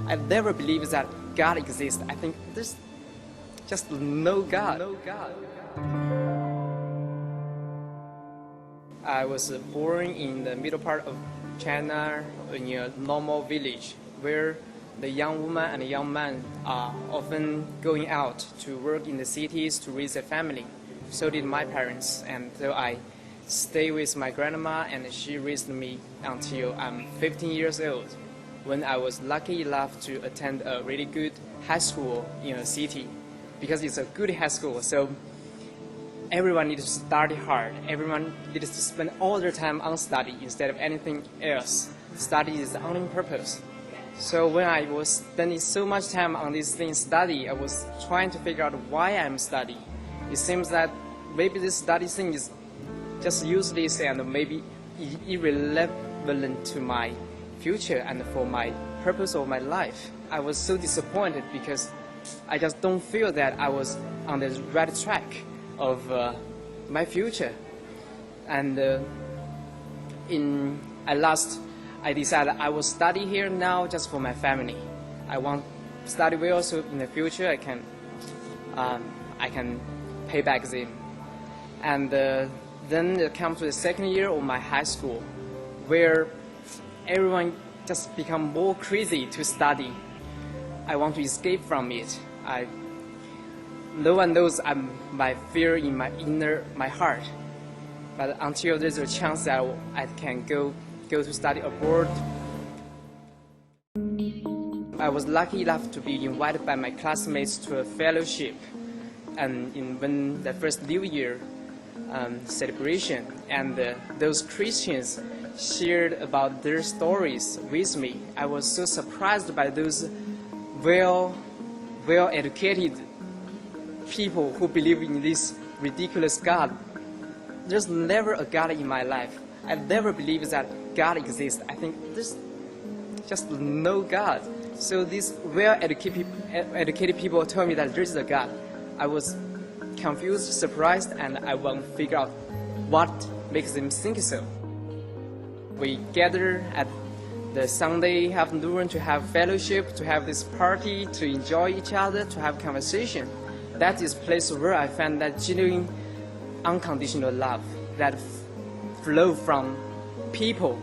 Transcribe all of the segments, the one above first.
I never believed that God exists. I think there's just no God. I was born in the middle part of China in a normal village where the young woman and the young man are often going out to work in the cities to raise their family. So did my parents, and so I stayed with my grandma, and she raised me until I'm 15 years old, when I was lucky enough to attend a really good high school in a city, because it's a good high school. So everyone needs to study hard. Everyone needs to spend all their time on study instead of anything else. Study is the only purpose. So when I was spending so much time on this thing study, I was trying to figure out why I'm studying. It seems that maybe this study thing is just useless and maybe irrelevant to my future and for my purpose of my life. I was so disappointed because I just don't feel that I was on the right track of my future. And I decided I will study here now just for my family. I want to study well so in the future I can pay back them. And then it comes to the second year of my high school, where everyone just become more crazy to study. I want to escape from it. No one knows my fear in my heart. But until there's a chance that I can go to study abroad. I was lucky enough to be invited by my classmates to a fellowship, and when the first New Year celebration, and those Christians shared about their stories with me. I was so surprised by those well-educated people who believe in this ridiculous God. There's never a God in my life. I've never believed that God exists. I think there's just no God. So these well-educated people told me that there is a God. I was confused, surprised, and I want to figure out what makes them think so. We gather at the Sunday afternoon to have fellowship, to have this party, to enjoy each other, to have conversation. That is a place where I find that genuine, unconditional love that flow from people.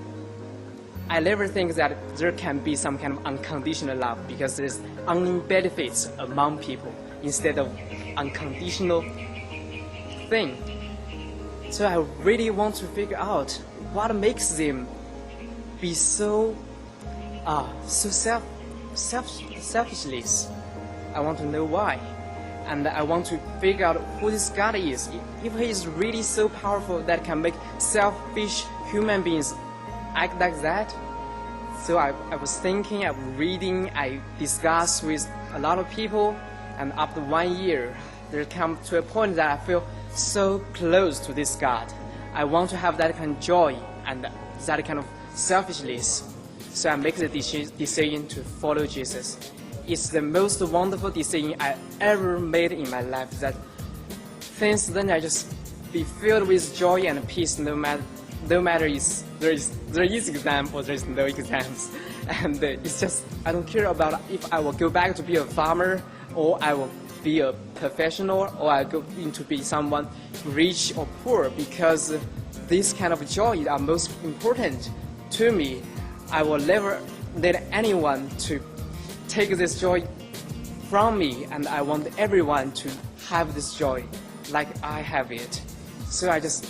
I never think that there can be some kind of unconditional love because there's only benefits among people instead of unconditional thing. So I really want to figure out what makes them be so selfishness. I want to know why. And I want to figure out who this God is. If he is really so powerful that can make selfish human beings act like that. So I was thinking, I was reading, I discussed with a lot of people, and after 1 year, there come to a point that I feel so close to this God. I want to have that kind of joy and that kind of selfishness. So I make the decision to follow Jesus. It's the most wonderful decision I ever made in my life. That since then I just be filled with joy and peace, no matter if there is exam or there is no exams. And it's just I don't care about if I will go back to be a farmer or I will be a professional or I go into be someone rich or poor, because this kind of joy are most important to me. I will never let anyone to take this joy from me, and I want everyone to have this joy like I have it. So I just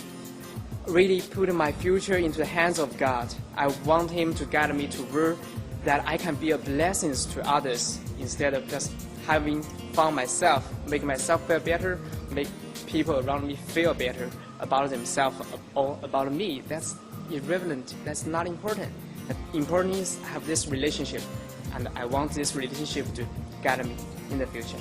really put my future into the hands of God. I want Him to guide me to where that I can be a blessing to others instead of just having fun myself, make myself feel better, make people around me feel better about themselves or about me. That's irrelevant. That's not important. The important is have this relationship, and I want this relationship to guide me in the future.